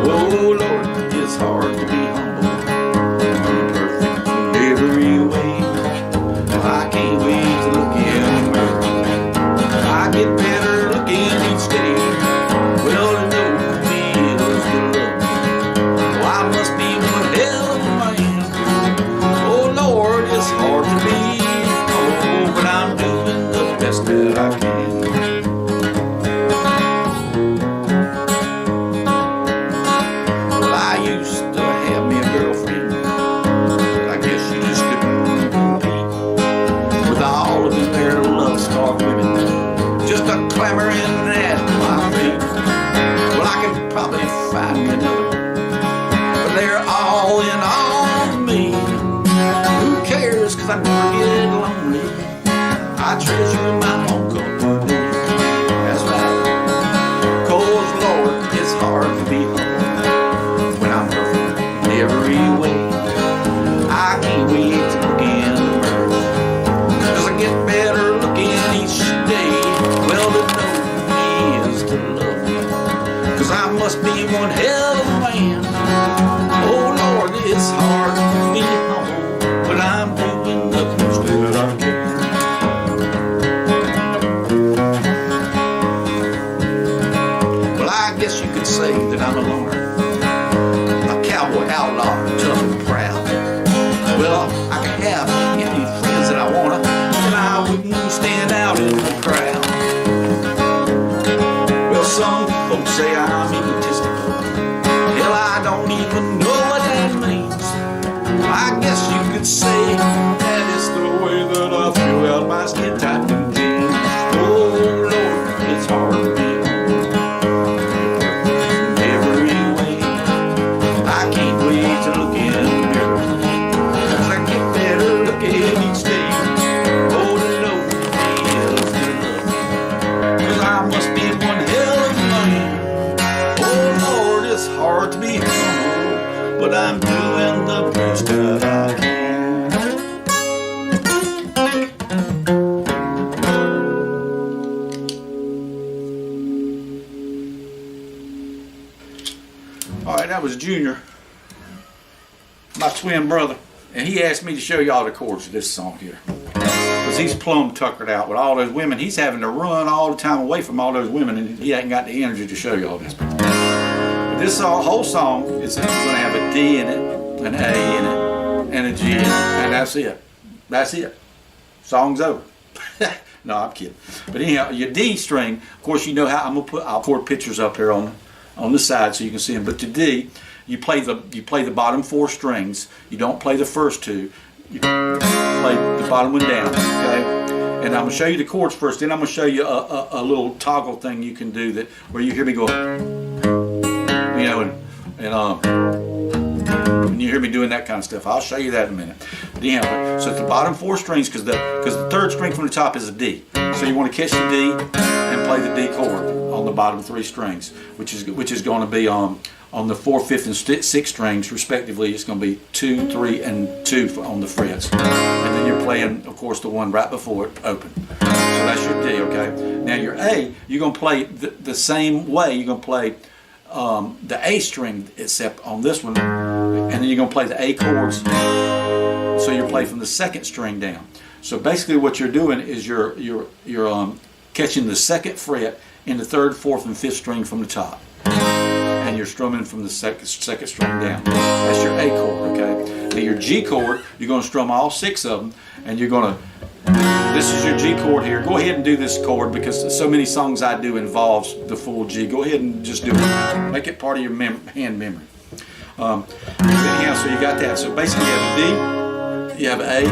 Oh Lord, it's hard to be humble. I'm perfect in every way. I can't wait to look in the mirror. I get better looking each day. Well, to know me is to love me. Oh, I must be one hell of a man. Oh Lord, it's hard to be humble, but I'm doing the best that I can. Clamoring at my feet. Well, I could probably find me another, but they're all in on me. Who cares, cause I never get lonely. I treasure my own company. That's right. Cause Lord, it's hard to be humble when I'm perfect in every way. I can't wait to look in the mirror, cause I get better looking each day. Well, to know me is to love me, cause I must be one hell of a man. Oh Lord, it's hard to be humble, but I'm doing the best that I can. Well, I guess you could say that I'm a loner, a cowboy outlaw, tough and proud. Well, I can have any friends that I wanna, and I wouldn't stand out in the crowd. Some folks say I'm egotistical. Hell, I don't even know what that means. I guess you could say that it's the way that I feel out my skin tight blue jeans. Oh Lord, it's hard to be humble in every way. I can't wait to look in the mirror, cause I get better looking each day. Oh, to know me is to love me, cause I must be one hell. It's hard to be humble, but I'm doing the best that I can. Alright, that was Junior, my twin brother, and he asked me to show y'all the chords of this song here. Because he's plumb tuckered out with all those women. He's having to run all the time away from all those women, and he hasn't got the energy to show y'all this. This whole song is going to have a D in it, an A in it, and a G in it, and that's it. That's it. Song's over. No, I'm kidding. But anyhow, your D string, of course, you know how I'm gonna I'll put pictures up here on the side so you can see them. But to D, you play the bottom four strings. You don't play the first two. You play the bottom one down. Okay. And I'm gonna show you the chords first. Then I'm gonna show you a little toggle thing you can do that where you hear me go. You know, and you hear me doing that kind of stuff. I'll show you that in a minute. Anyhow, so it's the bottom four strings because the third string from the top is a D. So you want to catch the D and play the D chord on the bottom three strings, which is going to be on the 4th, 5th, and 6th strings respectively. It's going to be 2, 3, and 2 on the frets, and then you're playing, of course, the one right before it open. So that's your D. Okay. Now your A, you're going to play the same way. You're going to play the A string except on this one, and then you're going to play the A chords, so you play from the 2nd string down. So basically what you're doing is you're catching the 2nd fret in the 3rd, 4th, and 5th string from the top, and you're strumming from the second string down. That's your A chord. Okay. Now your G chord, you're going to strum all 6 of them, and you're going to, this is your G chord here. Go ahead and do this chord because so many songs I do involves the full G. Go ahead and just do it. Make it part of your hand memory. Anyhow, so you got that. So basically you have a D, you have an A,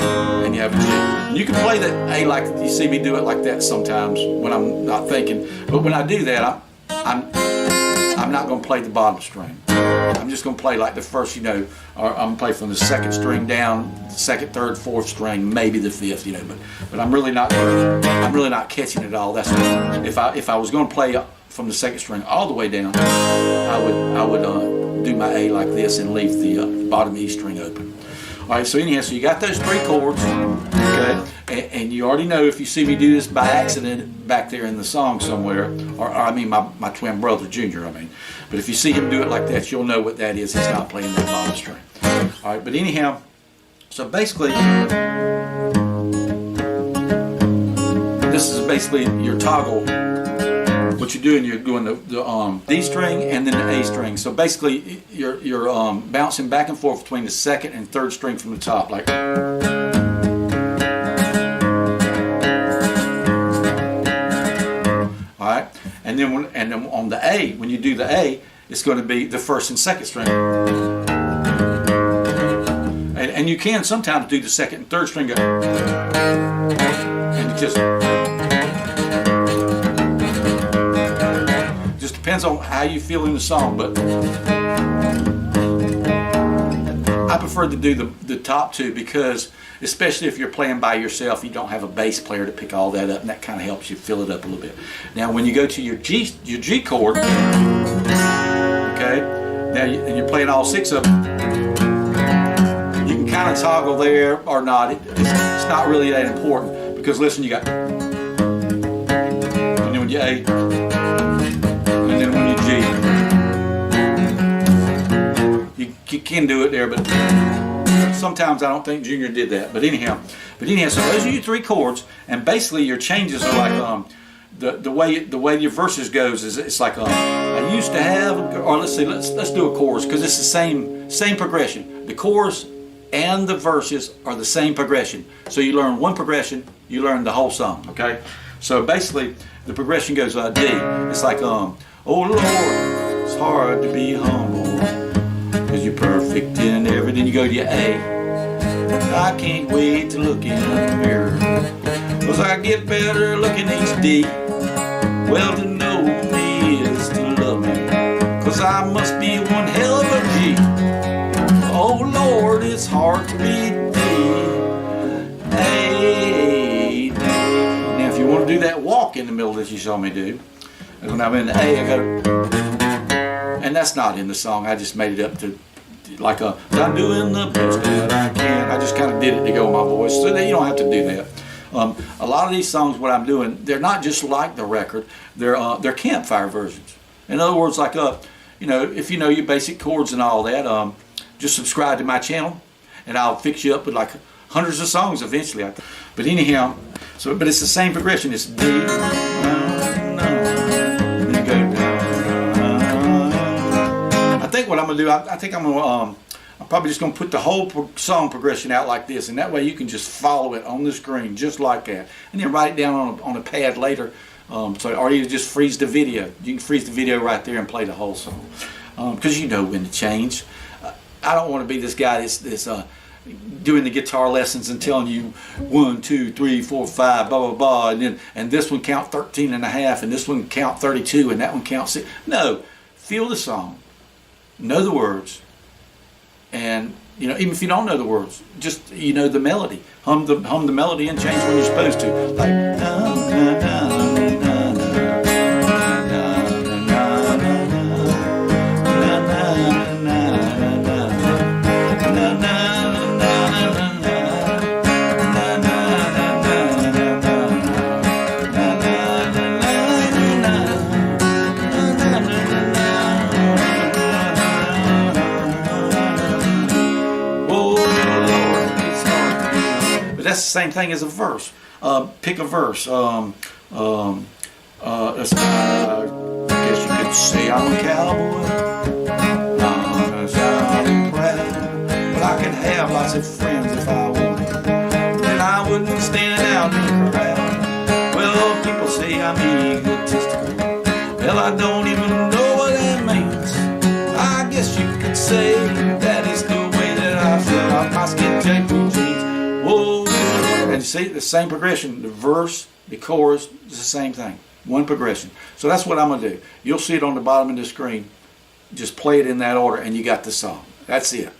and you have a G. And you can play the A like you see me do it like that sometimes when I'm not thinking. But when I do that, I'm not going to play the bottom string. I'm just going to play like the first, or I'm going to play from the 2nd string down, 2nd, 3rd, 4th string, maybe the 5th, but I'm really not catching it all. That's what, if I was going to play from the 2nd string all the way down, I would do my A like this and leave the bottom E string open. All right, so anyhow, so you got those 3 chords, okay? And you already know, if you see me do this by accident back there in the song somewhere, or I mean my twin brother, Junior, I mean. But if you see him do it like that, you'll know what that is. He's not playing that bottom string. All right, but anyhow, so basically, this is basically your toggle. What you're doing, you're doing the D string and then the A string. So basically, you're bouncing back and forth between the 2nd and 3rd string from the top, like. All right, and then on the A, when you do the A, it's going to be the 1st and 2nd string. And you can sometimes do the 2nd and 3rd string, and it just depends on how you feel in the song. But I prefer to do the top 2, because especially if you're playing by yourself, you don't have a bass player to pick all that up, and that kind of helps you fill it up a little bit. Now when you go to your G chord, okay, now and you're playing all 6 of them, you can kind of toggle there or not. It's not really that important, because listen, you got, and then when you A, and then when you G, you can do it there, but sometimes I don't think Junior did that. But anyhow, so those are your 3 chords, and basically your changes are like the way your verses goes is it's like I used to have, or let's do a chorus, because it's the same progression. The chorus and the verses are the same progression. So you learn one progression, you learn the whole song. Okay, so basically the progression goes D. It's like oh Lord, it's hard to be humble, 'cause you're perfect in everything. You go to your A. I can't wait to look in the mirror, 'cause I get better looking each D. Well, to know me is to love me, 'cause I must be one hell of a G. Oh Lord, it's hard to be D. A. Now if you want to do that walk in the middle that you saw me do, when I'm in the A, I go, and that's not in the song. I just made it up to like I'm doing the best that I can. I just kind of did it to go with my voice, so that you don't have to do that. A lot of these songs, what I'm doing, they're not just like the record. They're campfire versions. In other words, like if you know your basic chords and all that, just subscribe to my channel, and I'll fix you up with like hundreds of songs eventually. But anyhow, but it's the same progression. It's D. I think what I'm gonna do, I'm probably just gonna put the whole song progression out like this, and that way you can just follow it on the screen just like that, and then write it down on a pad later. Or you just freeze the video. You can freeze the video right there and play the whole song, because you know when to change. I don't want to be this guy that's doing the guitar lessons and telling you 1, 2, 3, 4, 5, blah blah blah, and this one count 13 and a half, and this one count 32, and that one count 6. No, feel the song, know the words, and even if you don't know the words, just the melody, hum the melody and change when you're supposed to, like that's the same thing as a verse. Pick a verse. I guess you could say I'm a cowboy. I'm proud, but I could have lots of friends if I wanted. Then I wouldn't stand out in the crowd. Well, people say I'm egotistical. Well, I don't even know what that means. I guess you could say that is the way that I feel. My skin tight blue jeans. Whoa. And you see the same progression, the verse, the chorus, it's the same thing, one progression. So that's what I'm going to do. You'll see it on the bottom of the screen. Just play it in that order and you got the song. That's it.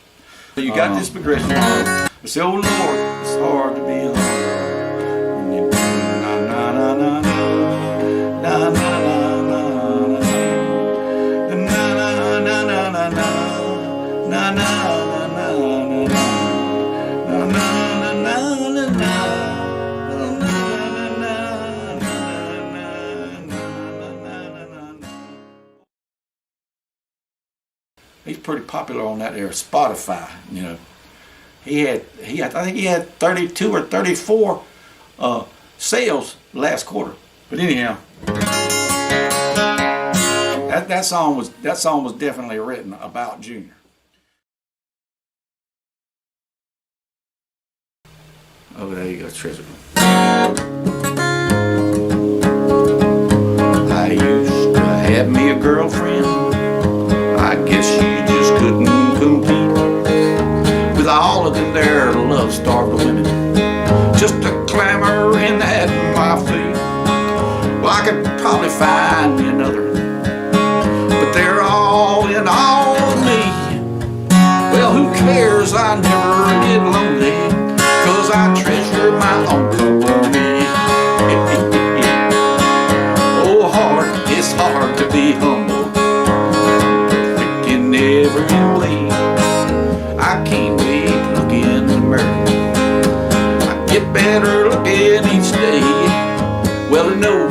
So you got this progression. You say, oh Lord, it's hard to be alone. When you na na na na na na na na na na na na na na na na na na na He's pretty popular on that there Spotify. You know, I think he had 32 or 34 sales last quarter. But anyhow, that song was definitely written about Junior. Oh, there you go, treasure. I used to have me a girlfriend. I guess she just couldn't compete with all of them there love-starved women, just a clamoring at my feet. Well, I could probably find me another, but they're all in all of me. Well, who cares? I never get lonely, 'cause I treasure my own company. Oh, it's hard to be humble, perfect in every way. I can't wait to look in the mirror. I get better looking each day. Well, I know